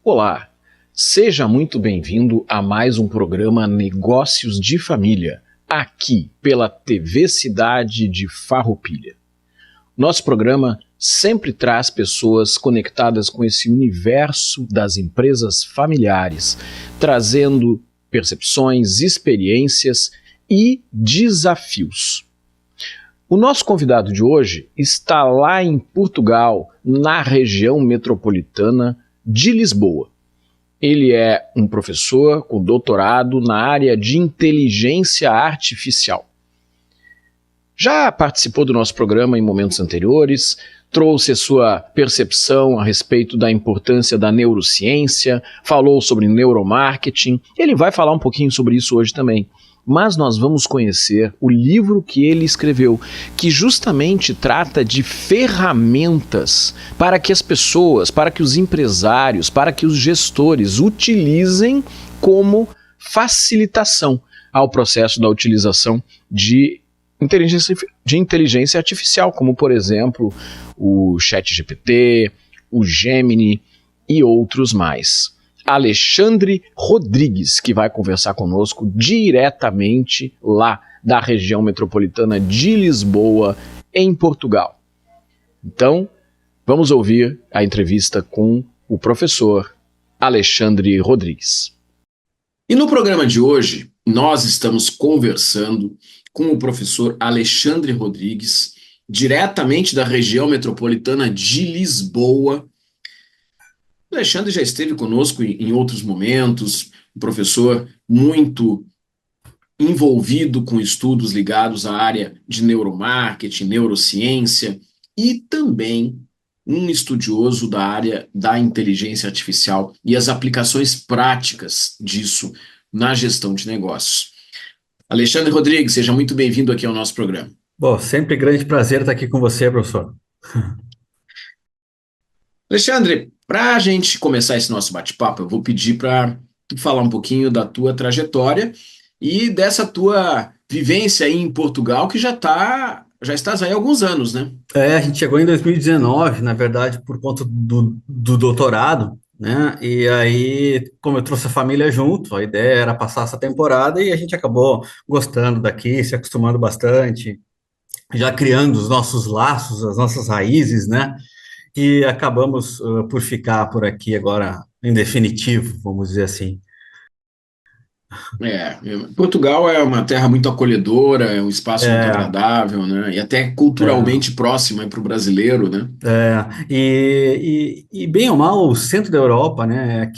Olá, seja muito bem-vindo a mais um programa Negócios de Família, aqui pela TV Cidade de Farroupilha. Nosso programa sempre traz pessoas conectadas com esse universo das empresas familiares, trazendo percepções, experiências e desafios. O nosso convidado de hoje está lá em Portugal, na região metropolitana de Lisboa. Ele é um professor com doutorado na área de inteligência artificial. Já participou do nosso programa em momentos anteriores, trouxe a sua percepção a respeito da importância da neurociência, falou sobre neuromarketing. Ele vai falar um pouquinho sobre isso hoje também. Mas nós vamos conhecer o livro que ele escreveu, que justamente trata de ferramentas para que as pessoas, para que os empresários, para que os gestores utilizem como facilitação ao processo da utilização de inteligência artificial, como, por exemplo, o ChatGPT, o Gemini e outros mais. Alexandre Rodrigues, que vai conversar conosco diretamente lá da região metropolitana de Lisboa, em Portugal. Então, vamos ouvir a entrevista com o professor Alexandre Rodrigues. E no programa de hoje, nós estamos conversando com o professor Alexandre Rodrigues, diretamente da região metropolitana de Lisboa. O Alexandre já esteve conosco em outros momentos, um professor muito envolvido com estudos ligados à área de neuromarketing, neurociência e também um estudioso da área da inteligência artificial e as aplicações práticas disso na gestão de negócios. Alexandre Rodrigues, seja muito bem-vindo aqui ao nosso programa. Bom, sempre grande prazer estar aqui com você, professor. Alexandre, para a gente começar esse nosso bate-papo, eu vou pedir para tu falar um pouquinho da tua trajetória e dessa tua vivência aí em Portugal, que já estás aí há alguns anos, né? A gente chegou em 2019, na verdade, por conta do doutorado, né? E aí, como eu trouxe a família junto, a ideia era passar essa temporada e a gente acabou gostando daqui, se acostumando bastante, já criando os nossos laços, as nossas raízes, né? E acabamos por ficar por aqui agora, em definitivo, vamos dizer assim. Portugal é uma terra muito acolhedora, é um espaço muito É, agradável, né? E até é, culturalmente próximo para o brasileiro, né? e bem ou mal, o centro da Europa, né?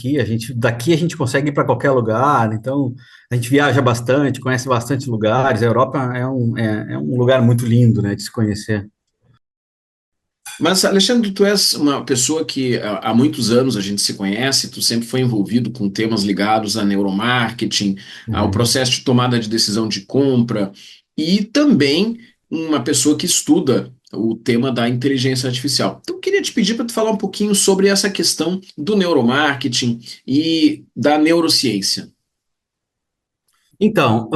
Daqui a gente consegue ir para qualquer lugar, então a gente viaja bastante, conhece bastante lugares. A Europa é um lugar muito lindo, né, de se conhecer. Mas, Alexandre, tu és uma pessoa que há muitos anos a gente se conhece, tu sempre foi envolvido com temas ligados a neuromarketing, ao Uhum. processo de tomada de decisão de compra, e também uma pessoa que estuda o tema da inteligência artificial. Então, eu queria te pedir para tu falar um pouquinho sobre essa questão do neuromarketing e da neurociência. Então,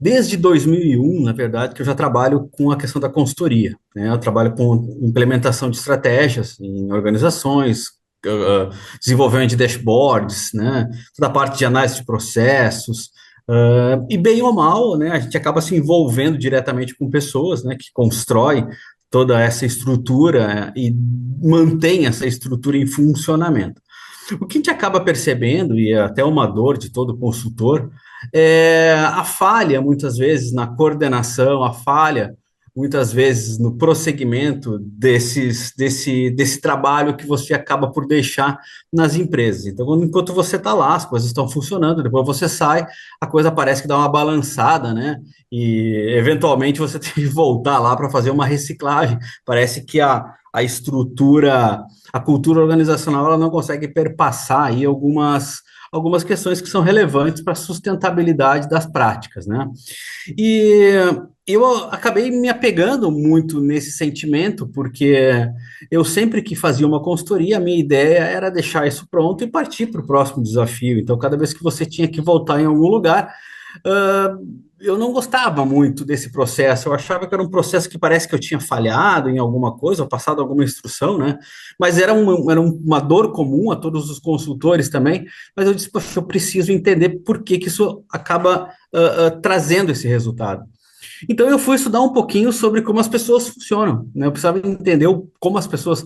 desde 2001, na verdade, que eu já trabalho com a questão da consultoria, né? Eu trabalho com implementação de estratégias em organizações, desenvolvimento de dashboards, né? Toda a parte de análise de processos, e bem ou mal, né? A gente acaba se envolvendo diretamente com pessoas, né? Que constroem toda essa estrutura, e mantém essa estrutura em funcionamento. O que a gente acaba percebendo, e é até uma dor de todo consultor, é a falha, muitas vezes, na coordenação, a falha, muitas vezes, no prosseguimento desse trabalho que você acaba por deixar nas empresas. Então, enquanto você está lá, as coisas estão funcionando, depois você sai, a coisa parece que dá uma balançada, né? E, eventualmente, você tem que voltar lá para fazer uma reciclagem. Parece que a estrutura, a cultura organizacional, ela não consegue perpassar aí algumas questões que são relevantes para a sustentabilidade das práticas, né? E eu acabei me apegando muito nesse sentimento, porque eu sempre que fazia uma consultoria, a minha ideia era deixar isso pronto e partir para o próximo desafio. Então, cada vez que você tinha que voltar em algum lugar, eu não gostava muito desse processo. Eu achava que era um processo que parece que eu tinha falhado em alguma coisa, ou passado alguma instrução, né? Mas era uma dor comum a todos os consultores também. Mas eu disse, poxa, eu preciso entender por que que isso acaba trazendo esse resultado. Então eu fui estudar um pouquinho sobre como as pessoas funcionam, né? Eu precisava entender como as pessoas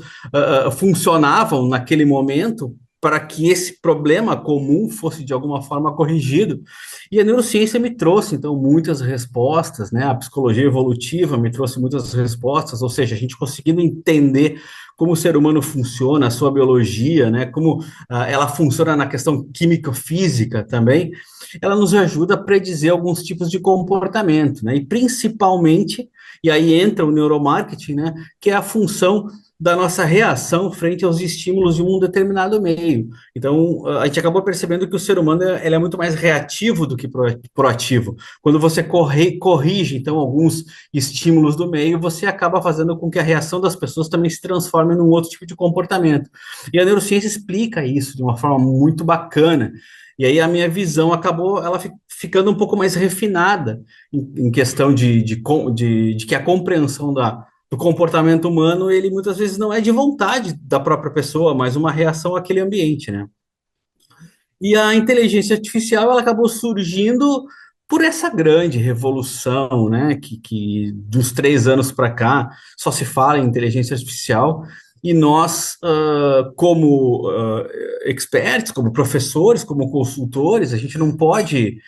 funcionavam naquele momento para que esse problema comum fosse de alguma forma corrigido. E a neurociência me trouxe então muitas respostas, né? A psicologia evolutiva me trouxe muitas respostas, ou seja, a gente conseguindo entender como o ser humano funciona, a sua biologia, né? Como ela funciona na questão químico-física também, ela nos ajuda a predizer alguns tipos de comportamento, né? E principalmente, e aí entra o neuromarketing, né? Que é a função da nossa reação frente aos estímulos de um determinado meio. Então, a gente acabou percebendo que o ser humano ele é muito mais reativo do que proativo. Quando você corrige, então, alguns estímulos do meio, você acaba fazendo com que a reação das pessoas também se transforme num outro tipo de comportamento. E a neurociência explica isso de uma forma muito bacana. E aí a minha visão acabou ela ficando um pouco mais refinada em questão de que a compreensão do comportamento humano, ele muitas vezes não é de vontade da própria pessoa, mas uma reação àquele ambiente, né? E a inteligência artificial, ela acabou surgindo por essa grande revolução, né? Que dos 3 anos para cá só se fala em inteligência artificial e nós, como experts, como professores, como consultores, a gente não pode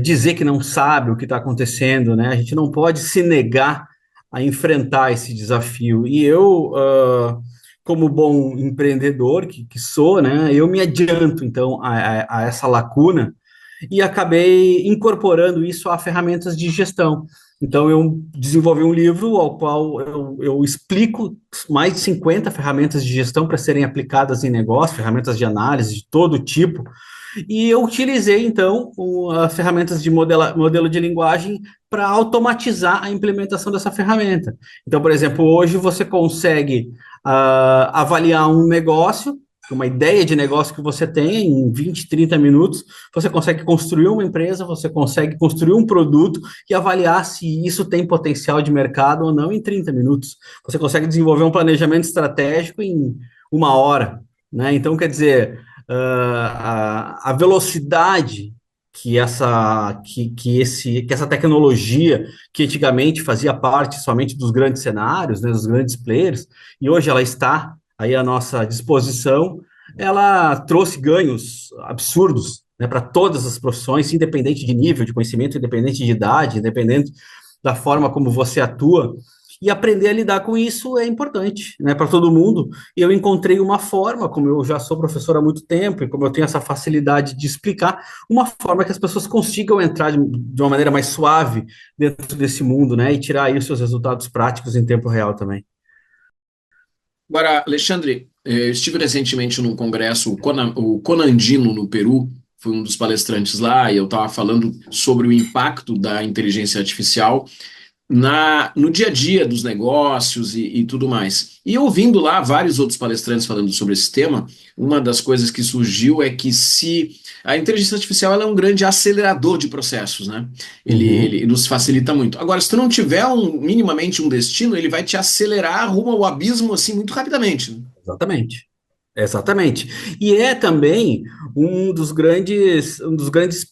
dizer que não sabe o que está acontecendo, né? A gente não pode se negar a enfrentar esse desafio. E eu, como bom empreendedor que sou, né? Eu me adianto, então, a essa lacuna e acabei incorporando isso a ferramentas de gestão. Então, eu desenvolvi um livro ao qual eu explico mais de 50 ferramentas de gestão para serem aplicadas em negócio, ferramentas de análise de todo tipo, e eu utilizei, então, as ferramentas de modelo de linguagem para automatizar a implementação dessa ferramenta. Então, por exemplo, hoje você consegue avaliar um negócio, uma ideia de negócio que você tem em 20, 30 minutos, você consegue construir uma empresa, você consegue construir um produto e avaliar se isso tem potencial de mercado ou não em 30 minutos. Você consegue desenvolver um planejamento estratégico em 1 hora, né? Então, quer dizer, a velocidade que essa tecnologia, que antigamente fazia parte somente dos grandes cenários, né, dos grandes players, e hoje ela está aí à nossa disposição, ela trouxe ganhos absurdos, né, para todas as profissões, independente de nível de conhecimento, independente de idade, independente da forma como você atua. E aprender a lidar com isso é importante, né, para todo mundo. E eu encontrei uma forma, como eu já sou professor há muito tempo e como eu tenho essa facilidade de explicar, uma forma que as pessoas consigam entrar de uma maneira mais suave dentro desse mundo, né, e tirar aí os seus resultados práticos em tempo real também. Agora, Alexandre, eu estive recentemente num congresso, o Conandino, no Peru, fui um dos palestrantes lá, e eu estava falando sobre o impacto da inteligência artificial no dia a dia dos negócios e tudo mais. E ouvindo lá vários outros palestrantes falando sobre esse tema, uma das coisas que surgiu é que se a inteligência artificial ela é um grande acelerador de processos, né? Ele nos facilita muito. Agora, se tu não tiver minimamente um destino, ele vai te acelerar rumo ao abismo assim muito rapidamente, né? Exatamente. Exatamente. E é também um dos grandes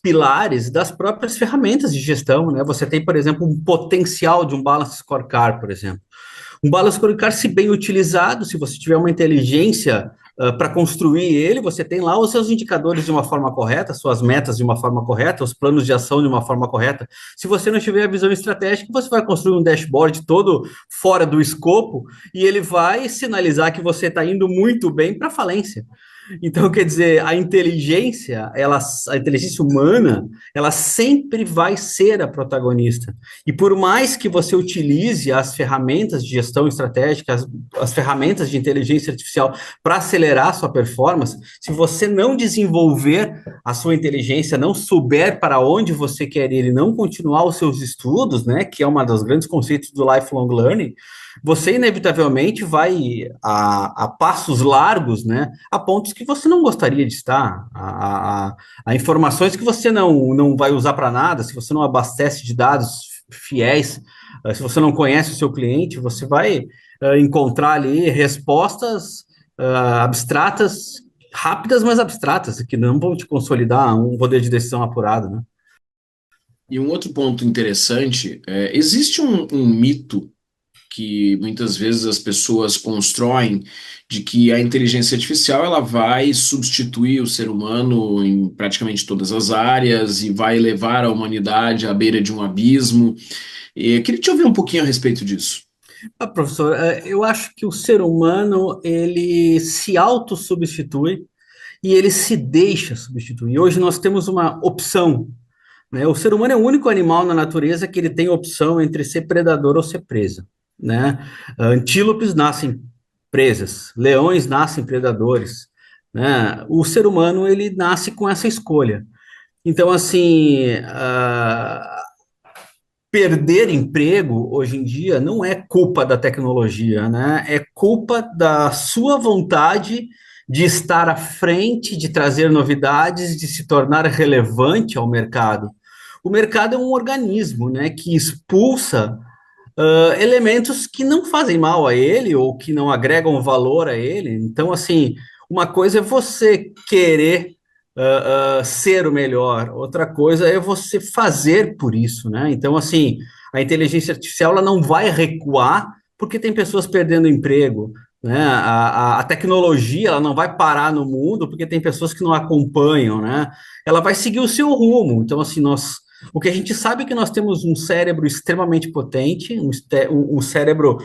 pilares das próprias ferramentas de gestão, né? Você tem, por exemplo, um potencial de um balance scorecard, por exemplo. Um balance scorecard, se bem utilizado, se você tiver uma inteligência para construir ele, você tem lá os seus indicadores de uma forma correta, suas metas de uma forma correta, os planos de ação de uma forma correta. Se você não tiver a visão estratégica, você vai construir um dashboard todo fora do escopo e ele vai sinalizar que você está indo muito bem para falência. Então, quer dizer, a inteligência humana, ela sempre vai ser a protagonista. E por mais que você utilize as ferramentas de gestão estratégica, as ferramentas de inteligência artificial para acelerar a sua performance, se você não desenvolver a sua inteligência, não souber para onde você quer ir e não continuar os seus estudos, né, que é uma dos grandes conceitos do lifelong learning, você inevitavelmente vai a passos largos, né, a pontos que você não gostaria de estar, a informações que você não vai usar para nada, se você não abastece de dados fiéis, se você não conhece o seu cliente, você vai encontrar ali respostas abstratas, rápidas, mas abstratas, que não vão te consolidar um poder de decisão apurado, né? E um outro ponto interessante, existe um mito que muitas vezes as pessoas constroem de que a inteligência artificial ela vai substituir o ser humano em praticamente todas as áreas e vai levar a humanidade à beira de um abismo. E eu queria te ouvir um pouquinho a respeito disso. Professor, eu acho que o ser humano, ele se autossubstitui e ele se deixa substituir. Hoje nós temos uma opção, né? O ser humano é o único animal na natureza que ele tem opção entre ser predador ou ser presa, né? Antílopes nascem presas, leões nascem predadores, né? O ser humano, ele nasce com essa escolha. Então, assim, perder emprego hoje em dia não é culpa da tecnologia, né? É culpa da sua vontade de estar à frente, de trazer novidades, de se tornar relevante ao mercado. O mercado é um organismo, né, que expulsa elementos que não fazem mal a ele ou que não agregam valor a ele. Então, assim, uma coisa é você querer ser o melhor, outra coisa é você fazer por isso, né? Então, assim, a inteligência artificial ela não vai recuar porque tem pessoas perdendo emprego, né? A tecnologia ela não vai parar no mundo porque tem pessoas que não acompanham, né? Ela vai seguir o seu rumo. Então, assim, o que a gente sabe é que nós temos um cérebro extremamente potente, um cérebro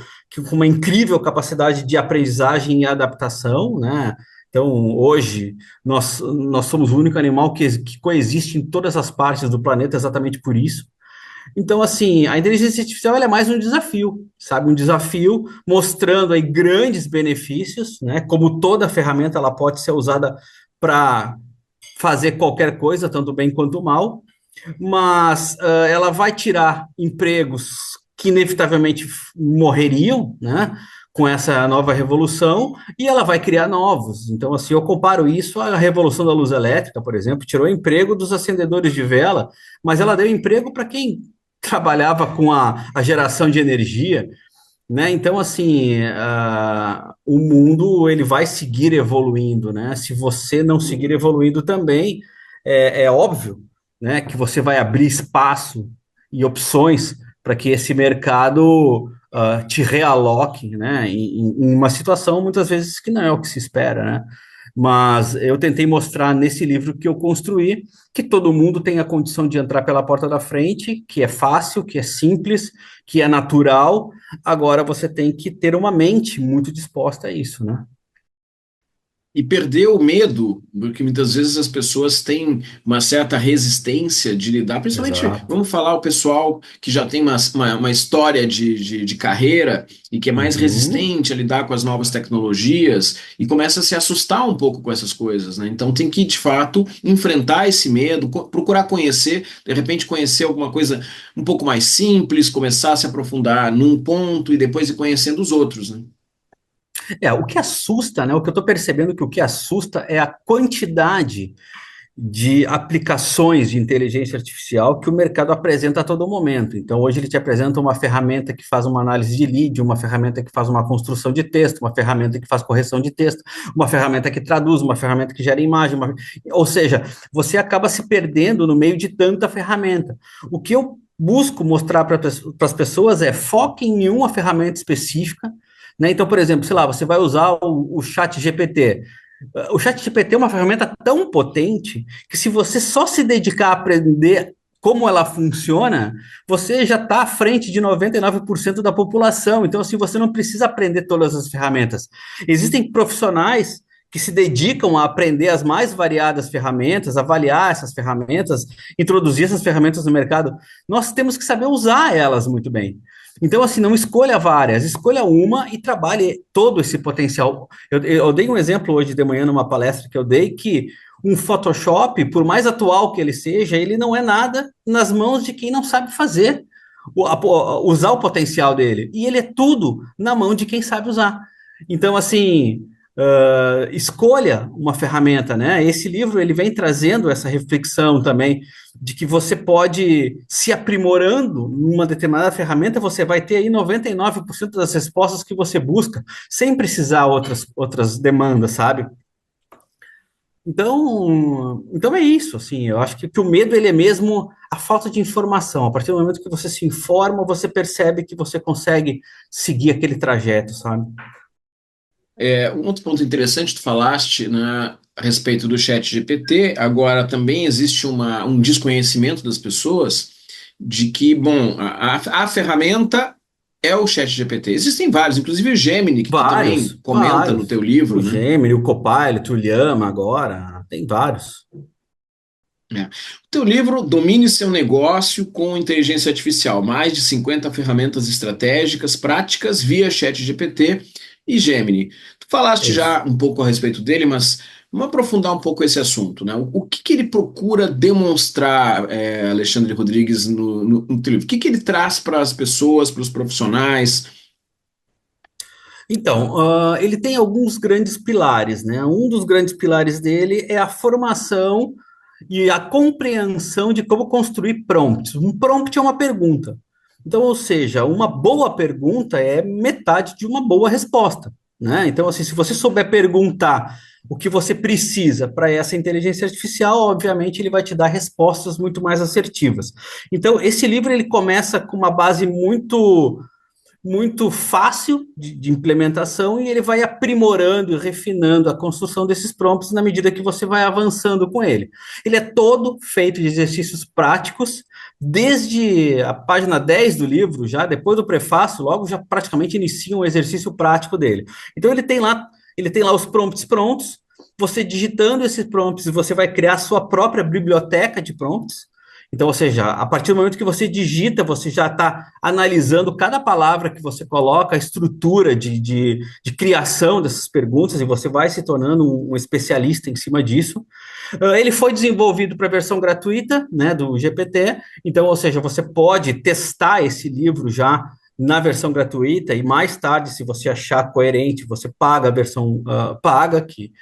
com uma incrível capacidade de aprendizagem e adaptação, né? Então, hoje, nós somos o único animal que coexiste em todas as partes do planeta exatamente por isso. Então, assim, a inteligência artificial ela é mais um desafio, sabe? Um desafio mostrando aí grandes benefícios, né? Como toda ferramenta, ela pode ser usada para fazer qualquer coisa, tanto bem quanto mal, mas ela vai tirar empregos que inevitavelmente morreriam, né, com essa nova revolução, e ela vai criar novos. Então, assim, eu comparo isso à revolução da luz elétrica, por exemplo, tirou emprego dos acendedores de vela, mas ela deu emprego para quem trabalhava com a geração de energia, né? Então, assim, o mundo ele vai seguir evoluindo, né? Se você não seguir evoluindo também, é óbvio, né, que você vai abrir espaço e opções para que esse mercado te realoque, né, em uma situação muitas vezes que não é o que se espera, né? Mas eu tentei mostrar nesse livro que eu construí que todo mundo tem a condição de entrar pela porta da frente, que é fácil, que é simples, que é natural. Agora você tem que ter uma mente muito disposta a isso, né? E perder o medo, porque muitas vezes as pessoas têm uma certa resistência de lidar, principalmente, Exato. vamos falar, o pessoal que já tem uma história de carreira e que é mais Uhum. resistente a lidar com as novas tecnologias e começa a se assustar um pouco com essas coisas, né? Então tem que, de fato, enfrentar esse medo, procurar conhecer, de repente conhecer alguma coisa um pouco mais simples, começar a se aprofundar num ponto e depois ir conhecendo os outros, né? O que assusta, né? O que eu estou percebendo que o que assusta é a quantidade de aplicações de inteligência artificial que o mercado apresenta a todo momento. Então, hoje ele te apresenta uma ferramenta que faz uma análise de lead, uma ferramenta que faz uma construção de texto, uma ferramenta que faz correção de texto, uma ferramenta que traduz, uma ferramenta que gera imagem, ou seja, você acaba se perdendo no meio de tanta ferramenta. O que eu busco mostrar para as pessoas é foque em uma ferramenta específica, né? Então, por exemplo, sei lá, você vai usar o chat GPT. O ChatGPT é uma ferramenta tão potente que se você só se dedicar a aprender como ela funciona, você já está à frente de 99% da população. Então, assim, você não precisa aprender todas as ferramentas. Existem profissionais que se dedicam a aprender as mais variadas ferramentas, avaliar essas ferramentas, introduzir essas ferramentas no mercado. Nós temos que saber usar elas muito bem. Então, assim, não escolha várias, escolha uma e trabalhe todo esse potencial. Eu dei um exemplo hoje de manhã numa palestra que eu dei que um Photoshop, por mais atual que ele seja, ele não é nada nas mãos de quem não sabe fazer, usar o potencial dele. E ele é tudo na mão de quem sabe usar. Então, assim, escolha uma ferramenta, né? Esse livro ele vem trazendo essa reflexão também de que você pode se aprimorando numa determinada ferramenta, você vai ter aí 99% das respostas que você busca, sem precisar outras demandas, sabe? Então é isso, assim, eu acho que o medo ele é mesmo a falta de informação. A partir do momento que você se informa, você percebe que você consegue seguir aquele trajeto, sabe? Um outro ponto interessante, tu falaste, né, a respeito do chat GPT, agora também existe um desconhecimento das pessoas de que, bom, a ferramenta é o chat GPT. Existem vários, inclusive o Gemini, que tu também comenta no Vários. teu O livro, né? Gemini, o Copilot, o Llama agora, tem vários. É. O teu livro Domine seu negócio com inteligência artificial, mais de 50 ferramentas estratégicas, práticas via chat GPT e Gemini. Tu É falaste isso. já um pouco a respeito dele, mas vamos aprofundar um pouco esse assunto, né? O que ele procura demonstrar, Alexandre Rodrigues, no teu livro? O que ele traz para as pessoas, para os profissionais? Então, ele tem alguns grandes pilares, né? Um dos grandes pilares dele é a formação e a compreensão de como construir prompts. Um prompt é uma pergunta. Então, ou seja, uma boa pergunta é metade de uma boa resposta, né? Então, assim, se você souber perguntar o que você precisa para essa inteligência artificial, obviamente ele vai te dar respostas muito mais assertivas. Então, esse livro ele começa com uma base muito fácil de implementação e ele vai aprimorando e refinando a construção desses prompts na medida que você vai avançando com ele. Ele é todo feito de exercícios práticos, desde a página 10 do livro, já depois do prefácio, logo já praticamente inicia um exercício prático dele. Então ele tem lá os prompts prontos, você digitando esses prompts, você vai criar a sua própria biblioteca de prompts. Então, ou seja, a partir do momento que você digita, você já está analisando cada palavra que você coloca, a estrutura de criação dessas perguntas, e você vai se tornando um especialista em cima disso. Ele foi desenvolvido para a versão gratuita, né, do GPT, então, ou seja, você pode testar esse livro já na versão gratuita e mais tarde, se você achar coerente, você paga a versão paga, que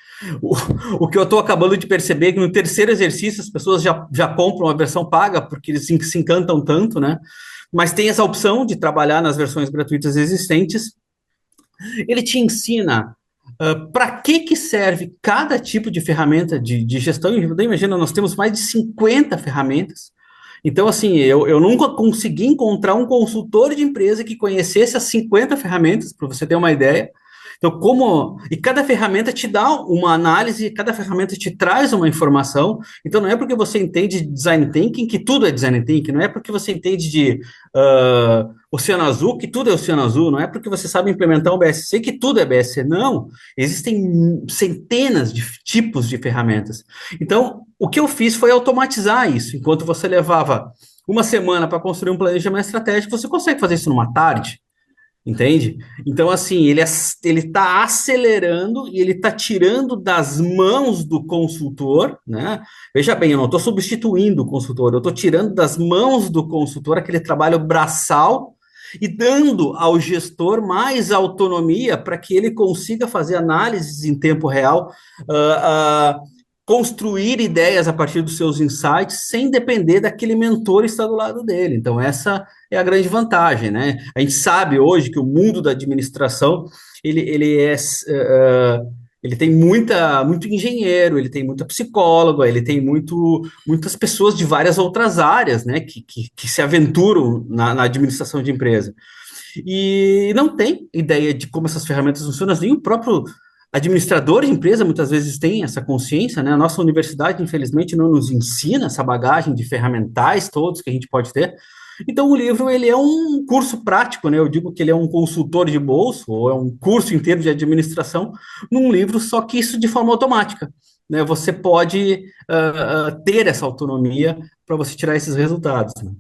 o, o que eu estou acabando de perceber é que no terceiro exercício as pessoas já compram a versão paga porque eles se encantam tanto, né? Mas tem essa opção de trabalhar nas versões gratuitas existentes. Ele te ensina para que serve cada tipo de ferramenta de gestão. Imagina, nós temos mais de 50 ferramentas. Então, assim, eu nunca consegui encontrar um consultor de empresa que conhecesse as 50 ferramentas, para você ter uma ideia. Então, e cada ferramenta te dá uma análise, cada ferramenta te traz uma informação. Então, não é porque você entende de design thinking que tudo é design thinking, não é porque você entende de oceano azul que tudo é oceano azul, não é porque você sabe implementar um BSC que tudo é BSC, não. Existem centenas de tipos de ferramentas. Então, o que eu fiz foi automatizar isso. Enquanto você levava uma semana para construir um planejamento estratégico, você consegue fazer isso numa tarde. Entende? Então, assim, ele está acelerando e ele está tirando das mãos do consultor, né? Veja bem, eu não estou substituindo o consultor, eu estou tirando das mãos do consultor aquele trabalho braçal e dando ao gestor mais autonomia para que ele consiga fazer análises em tempo real, construir ideias a partir dos seus insights sem depender daquele mentor que está do lado dele. Então, essa é a grande vantagem, né? A gente sabe hoje que o mundo da administração, ele tem muito engenheiro, ele tem muita psicóloga, ele tem muitas pessoas de várias outras áreas, né, que se aventuram na administração de empresa. E não tem ideia de como essas ferramentas funcionam, nem o próprio administrador de empresa muitas vezes tem essa consciência, né? A nossa universidade, infelizmente, não nos ensina essa bagagem de ferramentais todos que a gente pode ter. Então, o livro, ele é um curso prático, né? Eu digo que ele é um consultor de bolso, ou é um curso inteiro de administração, num livro, só que isso de forma automática, né? Você pode ter essa autonomia para você tirar esses resultados, né?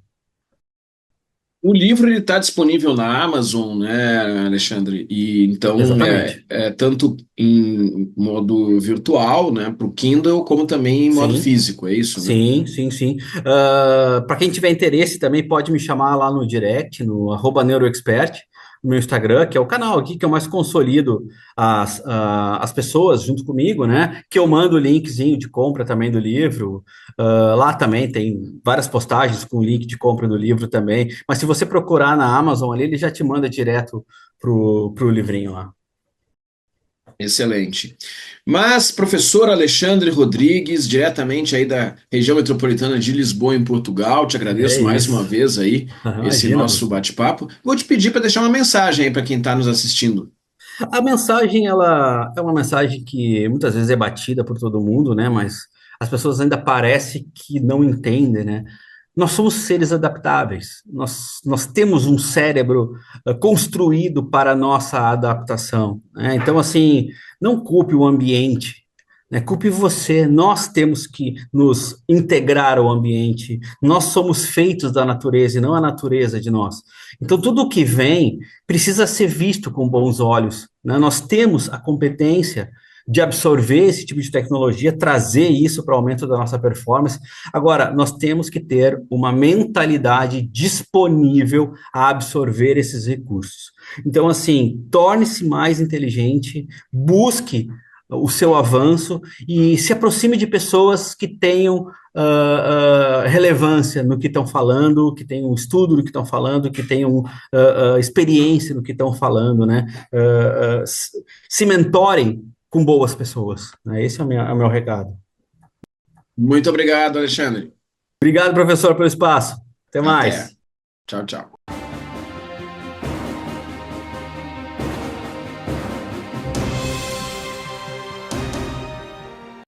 O livro ele está disponível na Amazon, né, Alexandre? E então Exatamente. tanto em modo virtual, né, para o Kindle, como também em modo Sim. físico, é isso, né? Sim, sim, sim. Para quem tiver interesse, também pode me chamar lá no direct, no @neuroexpert. no meu Instagram, que é o canal aqui que eu mais consolido as pessoas junto comigo, né? Que eu mando o linkzinho de compra também do livro. Lá também tem várias postagens com link de compra do livro também. Mas se você procurar na Amazon ali, ele já te manda direto pro livrinho lá. Excelente. Mas, professor Alexandre Rodrigues, diretamente aí da região metropolitana de Lisboa, em Portugal, te É agradeço mais uma isso. vez aí esse Imagina, nosso bate-papo. Vou te pedir para deixar uma mensagem aí para quem está nos assistindo. a mensagem, ela é uma mensagem que muitas vezes é batida por todo mundo, né? Mas as pessoas ainda parece que não entendem, né? Nós somos seres adaptáveis. Nós temos um cérebro construído para a nossa adaptação, né? Então, assim, não culpe o ambiente, né? Culpe você. Nós temos que nos integrar ao ambiente. Nós somos feitos da natureza e não a natureza de nós. Então, tudo o que vem precisa ser visto com bons olhos, né? Nós temos a competência de absorver esse tipo de tecnologia, trazer isso para o aumento da nossa performance. Agora, nós temos que ter uma mentalidade disponível a absorver esses recursos. Então, assim, torne-se mais inteligente, busque o seu avanço e se aproxime de pessoas que tenham relevância no que estão falando, que tenham estudo no que estão falando, que tenham experiência no que estão falando, né? Se mentorem com boas pessoas, né? Esse é o meu recado. Muito obrigado, Alexandre. Obrigado, professor, pelo espaço. Até Até. mais. Tchau, tchau.